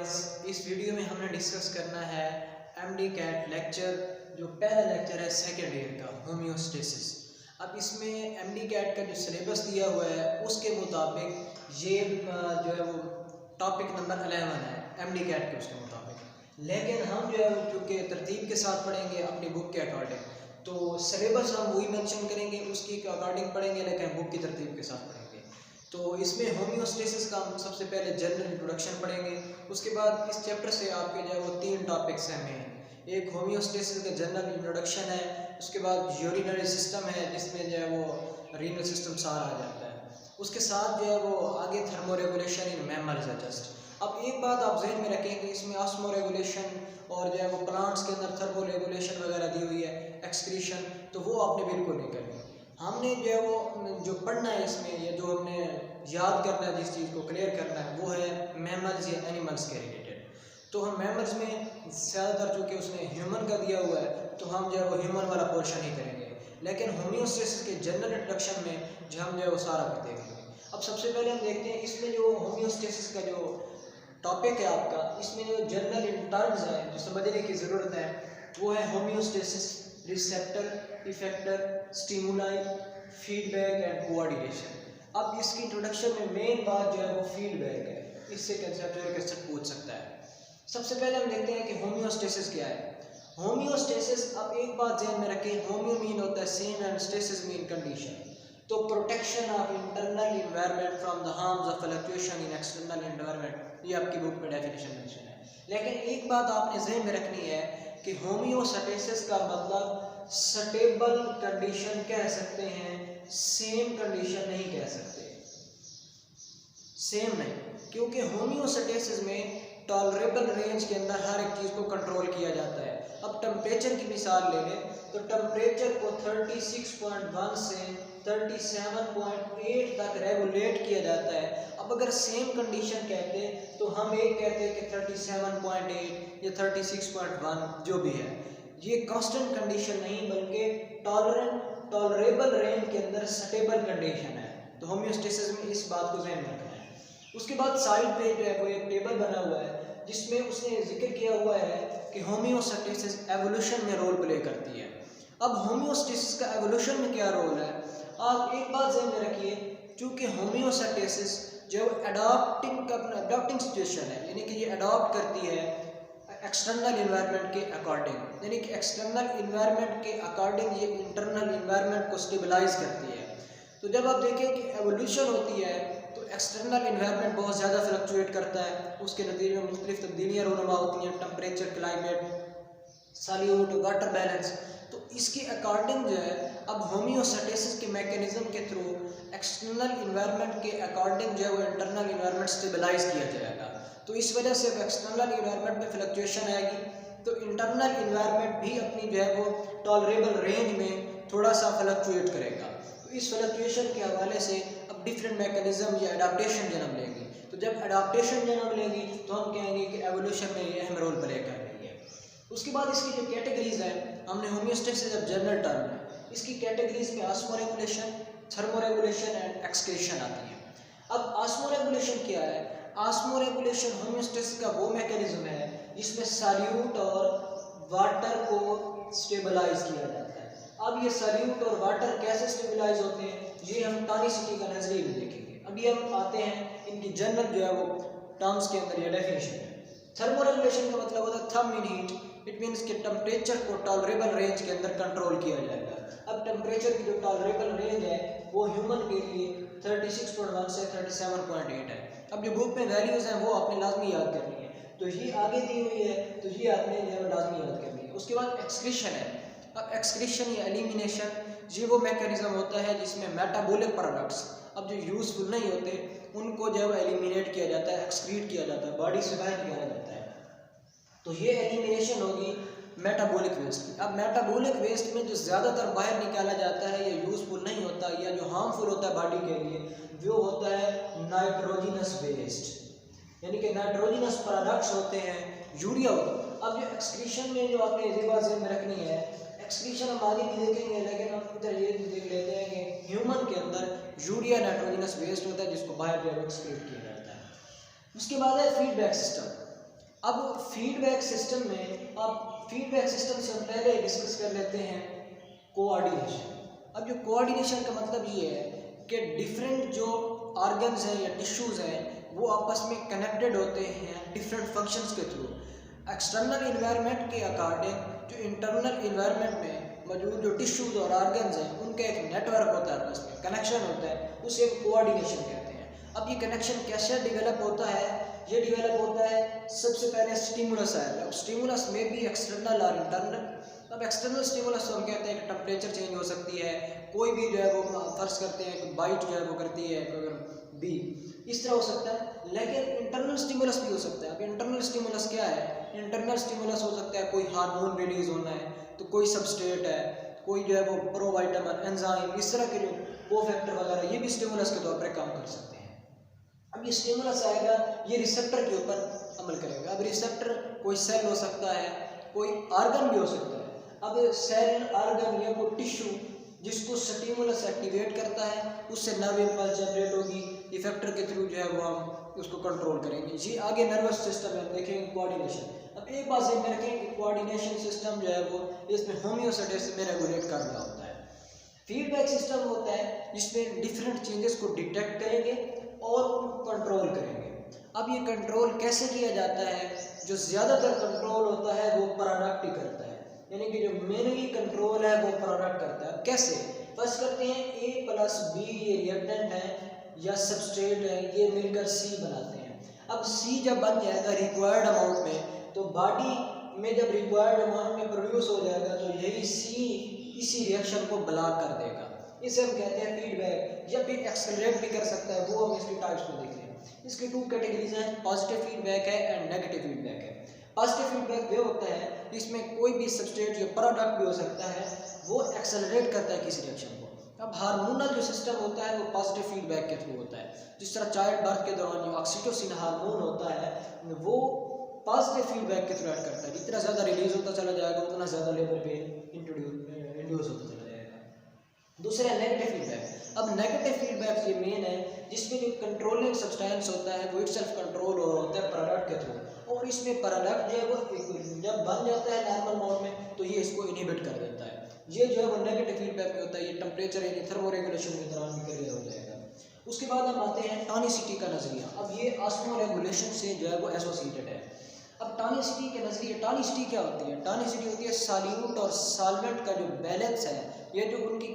Guys, इस video में हमने डिस्कस करना है एमडी कैट लेक्चर, जो पहला लेक्चर है सेकेंड ईयर का, होम्योस्टेसिस। अब इसमें एमडी कैट का जो सिलेबस दिया हुआ है उसके मुताबिक ये जो है वो टॉपिक नंबर 11 है एमडी कैट के उसके मुताबिक। लेकिन हम जो है चूँकि तरतीब के साथ पढ़ेंगे अपनी बुक के अकॉर्डिंग, तो सिलेबस हम वही मेंशन करेंगे, उसकी अकॉर्डिंग पढ़ेंगे, लेकिन बुक की तरतीब के साथ पढ़ेंगे। तो इसमें होम्योस्टेसिस का हम सबसे पहले जनरल इंट्रोडक्शन पढ़ेंगे। उसके बाद इस चैप्टर से आपके जो है वो 3 टॉपिक्स हैं मेन। एक होम्योस्टेसिस का जनरल इंट्रोडक्शन है, उसके बाद यूरिनरी सिस्टम है जिसमें जो है वो रीनल सिस्टम सारा आ जाता है। उसके साथ जो है वो आगे थर्मोरेगुलेशन इन मैमल्स है जस्ट। अब एक बात आप जहन में रखेंगे, इसमें ऑस्मोरेगुलेशन और जो है वो प्लांट्स के अंदर थर्मोरेगुलेशन वगैरह दी हुई है, एक्सक्रीशन, तो वो आपने बिल्कुल नहीं करनी। हमने जो है वो जो पढ़ना है इसमें, या जो हमने याद करना है, जिस चीज़ को क्लियर करना है, वो है मैमल्स या एनिमल्स के रिलेटेड। तो हम मैमल्स में ज़्यादातर चूँकि उसने ह्यूमन का दिया हुआ है, तो हम जो है वो ह्यूमन वाला पोर्शन ही करेंगे। लेकिन होम्योस्टेसिस के जनरल इंट्रोडक्शन में जो हम जो है वो सारा कुछ देखेंगे। अब सबसे पहले हम देखते हैं इसमें जो होम्योस्टेसिस का जो टॉपिक है आपका, इसमें जो जनरल टर्म्स हैं जो समझने की ज़रूरत है, वो है homeostasis, receptor, effector, stimuli, feedback and coordination. अब इसकी इंट्रोडक्शन में मेन बात जो है वो फीडबैक है, इससे कंसेप्चुअल क्वेश्चन पूछ सकता है। सबसे पहले हम देखते हैं कि होम्योस्टेसिस क्या है। होम्योस्टेसिस, अब एक बात ध्यान में रखें, होम्यो मीन होता है same and stasis mean condition. तो protection of internal environment from the harms of fluctuation in external environment, ये आपकी बुक में डेफिनेशन मेंशन है। लेकिन एक बात आपने ध्यान में रखनी है कि होम्योस्टेसिस का मतलब स्टेबल कंडीशन कह सकते हैं, सेम कंडीशन नहीं कह सकते, सेम नहीं, क्योंकि होम्योस्टेसिस में टॉलरेबल रेंज के अंदर हर एक चीज़ को कंट्रोल किया जाता है। अब टेम्परेचर की मिसाल ले लें, तो टेम्परेचर को 36.1 से 37.8 तक रेगुलेट किया जाता है। अब अगर सेम कंडीशन कहते तो हम एक कहते कि 37.8 या 36.1 जो भी है, ये कांस्टेंट कंडीशन नहीं बल्कि टॉलरेबल रेंज के अंदर स्टेबल कंडीशन है। तो होम्योस्टेसिस में इस बात को ध्यान में रखना है। उसके बाद साइड पे जो है वो एक टेबल बना हुआ है जिसमें उसने जिक्र किया हुआ है कि होम्योस्टेसिस एवोल्यूशन में रोल प्ले करती है। अब होम्योस्टेसिस का एवोल्यूशन में क्या रोल है, आप एक बात ध्यान में रखिए, चूँकि होम्योस्टेसिस जो अडॉप्टिंग सिचुएशन है, यानी कि ये अडॉप्ट करती है एक्सटर्नल इन्वायरमेंट के अकॉर्डिंग, यानी कि एक्सटर्नल इन्वायरमेंट के अकॉर्डिंग ये इंटरनल इन्वायरमेंट को स्टेबलाइज करती है। तो जब आप देखें कि एवोल्यूशन होती है तो एक्सटर्नल इन्वायरमेंट बहुत ज़्यादा फ्लक्चुएट करता है, उसके नतीजे में मुख्तलिफ तब्दीलियाँ रूनुमा होती हैं, temperature, climate, solute, water balance. तो इसके अकॉर्डिंग जो है अब होम्योस्टेसिस के मैकेनिज्म के थ्रू एक्सटर्नल इन्वायरमेंट के अकॉर्डिंग जो है वो इंटरनल इन्वायरमेंट स्टेबलाइज किया जाएगा। तो इस वजह से एक्सटर्नल इन्वायरमेंट में फ्लक्चुएशन आएगी, तो इंटरनल इन्वायरमेंट भी अपनी जो है वो टॉलरेबल रेंज में थोड़ा सा फ्लक्चुएट करेगा। तो इस फ्लक्चुएशन के हवाले से अब डिफरेंट मैकेनिज्म या अडाप्टेशन जन्म लेगी। तो जब अडाप्टेशन जन्म लेगी तो हम कहेंगे कि एवोल्यूशन में ये अहम रोल प्ले कर रही है। उसके बाद इसकी जो कैटेगरीज है, हमने होम्योस्टेसिस अब जनरल टर्म है, इसकी कैटेगरीज में ऑस्मोरेगुलेशन, थर्मोरेगुलेशन एंड एक्सक्रीशन आती है। अब ऑस्मोरेगुलेशन क्या है? ऑस्मोरेगुलेशन होम्योस्टेसिस का वो मैकेनिज्म है जिसमें सॉल्यूट और वाटर को स्टेबलाइज किया जाता है। अब ये सॉल्यूट और वाटर कैसे स्टेबलाइज होते हैं, ये हम टॉनिसिटी का नजरिए में देखेंगे। अभी हम आते हैं इनकी जनरल जो है वो टर्म्स के अंदर या डेफिनेशन है। थर्मोरेगुलेशन का मतलब होता है therm in heat, it means कि टेम्परेचर को टॉलरेबल रेंज के अंदर कंट्रोल किया जाएगा। अब टेम्परेचर की जो टॉलरेबल रेंज है वो ह्यूमन के लिए 36.1 से 37.8 है। अब जो बुक में वैल्यूज़ हैं वो आपने लाजमी याद करनी है, तो ये आगे दी हुई है तो ये आपने लाजमी याद करनी है। उसके बाद एक्सक्रीशन है। अब एक्सक्रीशन या एलिमिनेशन, ये वो मैकेनिज्म होता है जिसमें मेटाबॉलिक प्रोडक्ट्स अब जो यूज़फुल नहीं होते उनको जब एलिमिनेट किया जाता है, एक्सक्रीट किया जाता है, बॉडी से बाहर निकाला जाता है, तो ये एलिमिनेशन होगी मेटाबॉलिक वेस्ट की। अब मेटाबॉलिक वेस्ट में जो ज़्यादातर बाहर निकाला जाता है या यूज़फुल नहीं होता या जो हार्मफुल होता है बॉडी के लिए, वो होता है नाइट्रोजिनस वेस्ट, यानी कि नाइट्रोजिनस प्रोडक्ट्स होते हैं, यूरिया होता है। अब जो एक्सक्रीशन में जो आपने ये बात ध्यान में रखनी है, एक्सक्रीशन हम आगे भी देखेंगे, लेकिन हम इधर ये देख लेते हैं कि ह्यूमन के अंदर यूरिया नाइट्रोजिनस वेस्ट होता है जिसको बाहर जो एक्सक्रीट किया जाता है। उसके बाद है फीडबैक सिस्टम। अब फीडबैक सिस्टम में, अब फीडबैक सिस्टम से हम पहले डिस्कस कर लेते हैं कोऑर्डिनेशन। अब जो कोऑर्डिनेशन का मतलब ये है कि डिफरेंट जो ऑर्गन्स हैं या टिश्यूज़ हैं वो आपस में कनेक्टेड होते हैं डिफरेंट फंक्शंस के थ्रू। एक्सटर्नल इन्वायरमेंट के अकॉर्डिंग जो इंटरनल इन्वायरमेंट में मौजूद जो टिश्यूज़ और ऑर्गन्स हैं उनका एक नेटवर्क होता है, आपस में कनेक्शन होता है, उसे कोऑर्डिनेशन कहते हैं। अब ये कनेक्शन कैसे डेवलप होता है? ये डेवलप होता है सबसे पहले स्टिमुलस आएगा। अब स्टिमुलस में भी एक्सटर्नल और इंटरनल। अब एक्सटर्नल स्टिमुलस तो हम कहते हैं कि टेम्परेचर चेंज हो सकती है, कोई भी जो है वो फर्ज करते हैं कि बाइट जो है वो करती है बी, इस तरह हो सकता है। लेकिन इंटरनल स्टिमुलस भी हो सकता है। अब इंटरनल स्टिमुलस क्या है? इंटरनल स्टिमुलस हो सकता है कोई हार्मोन रिलीज होना है, तो कोई सबस्ट्रेट है, कोई जो है वो प्रोवाइटामिन, एंजाइम, इस तरह के जो कोफैक्टर वगैरह, ये भी स्टिमुलस के तौर पर काम कर सकते हैं। अब ये स्टिमुलस आएगा, ये रिसेप्टर के ऊपर अमल करेगा। अब रिसेप्टर कोई सेल हो सकता है, कोई ऑर्गन भी हो सकता है। अब सेल, ऑर्गन या कोई टिश्यू जिसको स्टिमुलस एक्टिवेट करता है, उससे नर्व इम्पल्स जनरेट होगी, इफेक्टर के थ्रू जो है वो हम उसको कंट्रोल करेंगे। जी आगे नर्वस सिस्टम है, देखेंगे कोऑर्डिनेशन। अब एक बात ध्यान रखें कि कोऑर्डिनेशन सिस्टम जो है वो इसमें होम्योस्टेसिस में रेगुलेट कर रहा होता है। फीडबैक सिस्टम होता है जिसमें डिफरेंट चेंजेस को डिटेक्ट करेंगे और उनको कंट्रोल करेंगे। अब ये कंट्रोल कैसे किया जाता है? जो ज़्यादातर कंट्रोल होता है वो प्रोडक्ट ही करता है, यानी कि जो मेनली कंट्रोल है वो प्रोडक्ट करता है। कैसे? फर्स्ट करते हैं A प्लस B, ये रिएक्टेंट है या सबस्ट्रेट है, ये मिलकर C बनाते हैं। अब C जब बन जाएगा रिक्वायर्ड अमाउंट में, तो बॉडी में जब रिक्वायर्ड अमाउंट में प्रोड्यूस हो जाएगा तो यही C इसी रिएक्शन को ब्लॉक कर देगा। इसे हम कहते हैं फीडबैक, या फिर एक्सेलरेट भी कर सकता है। वो हम इसकी टाइप्स को देख लें। इसकी 2 कैटेगरीज हैं, पॉजिटिव फीडबैक है एंड नेगेटिव फीडबैक है। पॉजिटिव फीडबैक वे होता है जिसमें कोई भी सबस्ट्रेट या प्रोडक्ट भी हो सकता है, वो एक्सेलरेट करता है किसी रिएक्शन को। अब हार्मोनल जो सिस्टम होता है वो पॉजिटिव फीडबैक के थ्रू होता है। जिस तरह चाइल्ड बर्थ के दौरान जो ऑक्सीटोसिन हार्मोन होता है वो पॉजिटिव फीडबैक के थ्रू ऐड करता है। जितना ज़्यादा रिलीज होता चला जाएगा उतना ज़्यादा लेवल पे इंड्यूस होता चला जाएगा। दूसरा है नेगेटिव फीडबैक। अब नेगेटिव फीडबैक ये मेन है जिसमें जो कंट्रोलिंग सब्सटेंस होता है वो इटसेल्फ कंट्रोल होता है प्रोडक्ट के थ्रू, और इसमें प्रोडक्ट जो है वो जब बन जाता है नॉर्मल मोड में तो ये इसको इनहिबिट कर देता है। ये जो है वो नेगेटिव फीडबैक में होता है। ये टेम्परेचर यानी थर्मो रेगुलेशन के दौरान भी क्लियर हो जाएगा। उसके बाद हम आते हैं टॉनिसिटी का नजरिया। अब ये ऑस्मो रेगुलेशन से जो है वो एसोसिएटेड है। अब टॉनिसिटी के नजरिए, टॉनिसिटी क्या होती है? टॉनिसिटी होती है सॉल्यूट और सॉल्वेंट का जो बैलेंस है, ये जो उनकी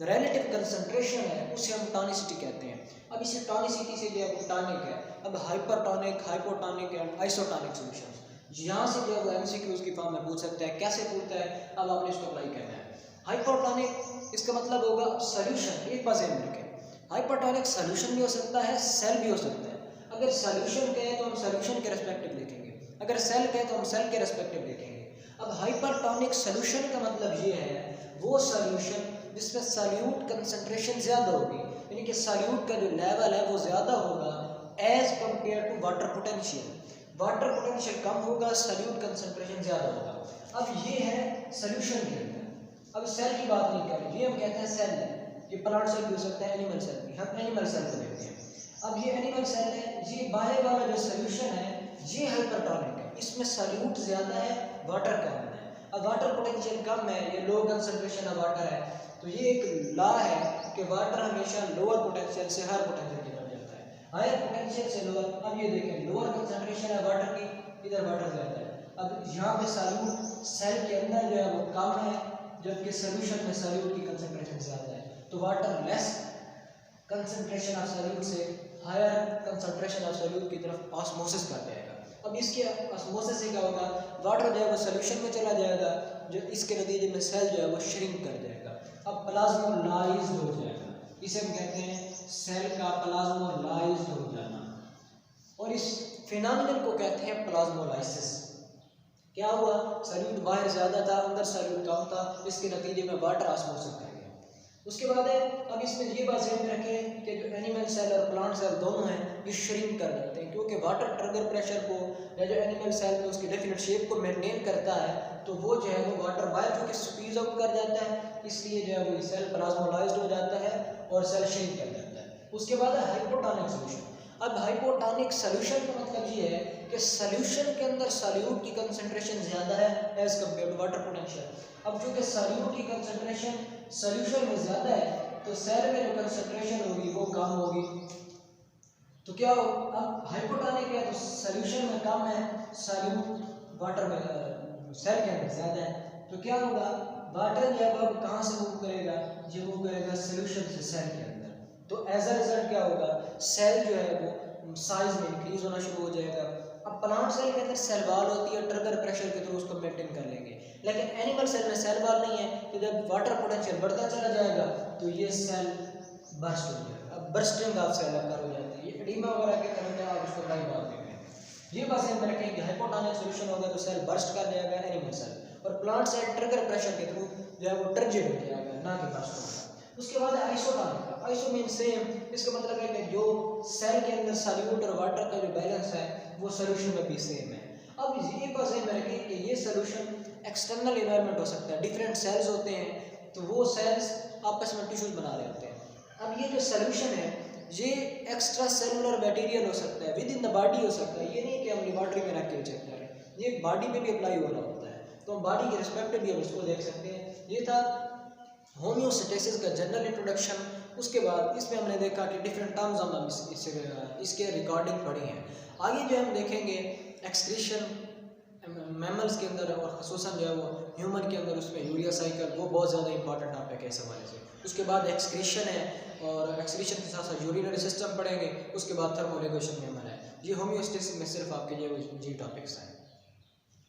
रिलेटिव कंसंट्रेशन है उसे हम टॉनिसिटी कहते हैं। अब इसे टॉनिसिटी से जो है वो टॉनिक है। अब hypertonic, hypotonic and isotonic solution, यहाँ से जो है वो एमसीक्यूज की फॉर्म में पूछ सकता है। कैसे पूछता है? अब आपने इसको अप्लाई करना है। हाइपोटॉनिक इसका मतलब होगा सॉल्यूशन। एक बात ध्यान रखें, हाइपोटॉनिक सॉल्यूशन भी हो सकता है, सेल भी हो सकता है। अगर सॉल्यूशन कहें तो हम सॉल्यूशन के रेस्पेक्टिव लिखेंगे, अगर सेल कहें तो हम सेल के रेस्पेक्टिव लिखेंगे। अब हाइपरटॉनिक सॉल्यूशन का मतलब ये है वो सॉल्यूशन जिसमें सॉल्यूट कंसंट्रेशन ज़्यादा होगी, यानी कि सॉल्यूट का जो लेवल है वो ज़्यादा होगा as compare to water potential. Water potential कम होगा, सॉल्यूट कंसंट्रेशन ज़्यादा होगा। अब ये है सॉल्यूशन के अंदर। अब सेल की बात नहीं करें, ये हम कहते हैं सेल है। ये प्लांट सेल भी हो सकता है, एनिमल सेल भी। हम एनिमल सेल को देखते हैं। अब ये एनिमल सेल है, ये बाहर वाला जो सॉल्यूशन है ये हाइपरटॉनिक है, इसमें सॉल्यूट ज़्यादा है, वाटर कम है। अब वाटर पोटेंशियल कम है, ये लो कंसंट्रेशन ऑफ वाटर है, तो ये एक लॉ है कि वाटर हमेशा लोअर पोटेंशियल से हायर पोटेंशियल की तरफ जाता है, हायर पोटेंशियल से लोअर। अब ये देखें लोअर कंसंट्रेशन है वाटर की, इधर वाटर ज़्यादा है। अब यहाँ पे सॉल्यूट सेल के अंदर जो है वो कम है, जबकि सॉल्यूशन में सॉल्यूट की कंसंट्रेशन ज़्यादा है, तो water less concentration of solute से हायर कंसंट्रेशन ऑफ सॉल्यूट की तरफ ऑस्मोसिस कर जाएगा। अब इसके ऑस्मोसिस से क्या होगा? वाटर जो है वो सॉल्यूशन में चला जाएगा, जो इसके नतीजे में सेल जो है वो श्रिंक कर जाएगा। अब प्लाज्मोलाइज्ड हो जाएगा, इसे हम कहते हैं सेल का प्लाज्मोलाइज्ड हो जाना, और इस फिनोमिनन को कहते हैं प्लाज्मोलाइसिस। क्या हुआ? सॉल्यूट बाहर ज़्यादा था, अंदर सॉल्यूट कम था, इसके नतीजे में वाटर ऑस्मोसिस कर गया। उसके बाद है, अब इसमें ये बात ध्यान में रखें कि जो एनिमल सेल और प्लांट सेल दोनों हैं ये श्रिंक कर जाते हैं, क्योंकि वाटर ट्रिगर प्रेशर को या जो एनिमल सेल में उसकी डेफिनेट शेप को मेंटेन करता है, तो वो जो है वो वाटर बाहर चूँकि स्क्वीज आउट कर जाता है, इसलिए जो है वो सेल प्लाज्मोलाइज्ड हो जाता है और सेल श्रिंक कर जाता है। उसके बाद है हाइपोटॉनिक सोल्यूशन। अब हाइपोटॉनिक सोल्यूशन का मतलब ये है कि सॉल्यूशन के अंदर सॉल्यूट की कंसंट्रेशन ज़्यादा है as compared to water potential. अब चूँकि सॉल्यूट की कंसंट्रेशन सॉल्यूशन में ज़्यादा है तो सेल में जो कंसंट्रेशन होगी वो कम होगी। तो क्या हो, अब हाइपोटोनिक है तो सॉल्यूशन में कम है, सॉल्यूट वाटर में सेल के अंदर ज़्यादा है, तो क्या होगा, वाटर जब अब कहाँ से मूव करेगा, ये मूव करेगा सॉल्यूशन से सेल के अंदर। तो एज अ रिजल्ट क्या होगा, सेल जो है वो साइज में इंक्रीज होना शुरू हो जाएगा। अब प्लांट सेल के अंदर सेल वॉल होती है, ट्रिगर प्रेशर के थ्रू उसको मेंटेन कर लेंगे, लेकिन एनिमल सेल में सेल वॉल नहीं है, तो जब वाटर पोटेंशियल बढ़ता चला जाएगा तो ये सेल बर्स्ट हो जाएगा। अब बर्स्टिंग ऑफ सेल अकर हो जाती है, ये एडिमा वगैरह के कारण आप उसको ड्राई मार देंगे। ये बात ध्यान में रखें कि हाइपोटोनिक सॉल्यूशन होगा तो सेल बर्स्ट कर जाएगा एनिमल सेल, और प्लांट सेल ट्रिगर प्रेशर के थ्रू जो है वो टर्जिड हो जाएगा, ना कि बर्स्ट होगा। उसके बाद आइसोटोनिक, आइसो मीन सेम, इसका मतलब है कि जो सेल के अंदर सॉल्यूट और वाटर का जो बैलेंस है वो सॉल्यूशन में भी सेम है। अब ये बात ध्यान में रखें कि ये सॉल्यूशन एक्सटर्नल एनवायरनमेंट हो सकता है, डिफरेंट सेल्स होते हैं तो वो सेल्स आपस में टिश्यूज बना रहे होते हैं। अब ये जो सॉल्यूशन है ये एक्स्ट्रा सेलुलर मटेरियल हो सकता है, विद इन द बॉडी हो सकता है, ये नहीं कि हम लेबॉर्ट्री में रख के चेक करें, ये बॉडी पे भी अप्लाई हो रहा होता है, तो हम बॉडी के रिस्पेक्ट भी हम इसको देख सकते हैं। ये था होम्योस्टेसिस का जनरल इंट्रोडक्शन। उसके बाद इसमें हमने देखा कि डिफरेंट टर्म्स हम इसके रिकॉर्डिंग पढ़ी हैं। आगे जो हम देखेंगे एक्सक्रीशन मैमल्स के अंदर और खसूसन जो है वो ह्यूमन के अंदर, उसमें यूरिया साइकिल वो बहुत ज़्यादा इंपॉर्टेंट टॉपिक है इस हवाले से। उसके बाद एक्सक्रीशन है, और एक्सक्रीशन के साथ साथ यूरिनरी सिस्टम पढ़ेंगे। उसके बाद थर्मोरेगुलेशन मैमल है। ये होम्योस्टेसिस में सिर्फ आपके लिए जी टॉपिक्स हैं।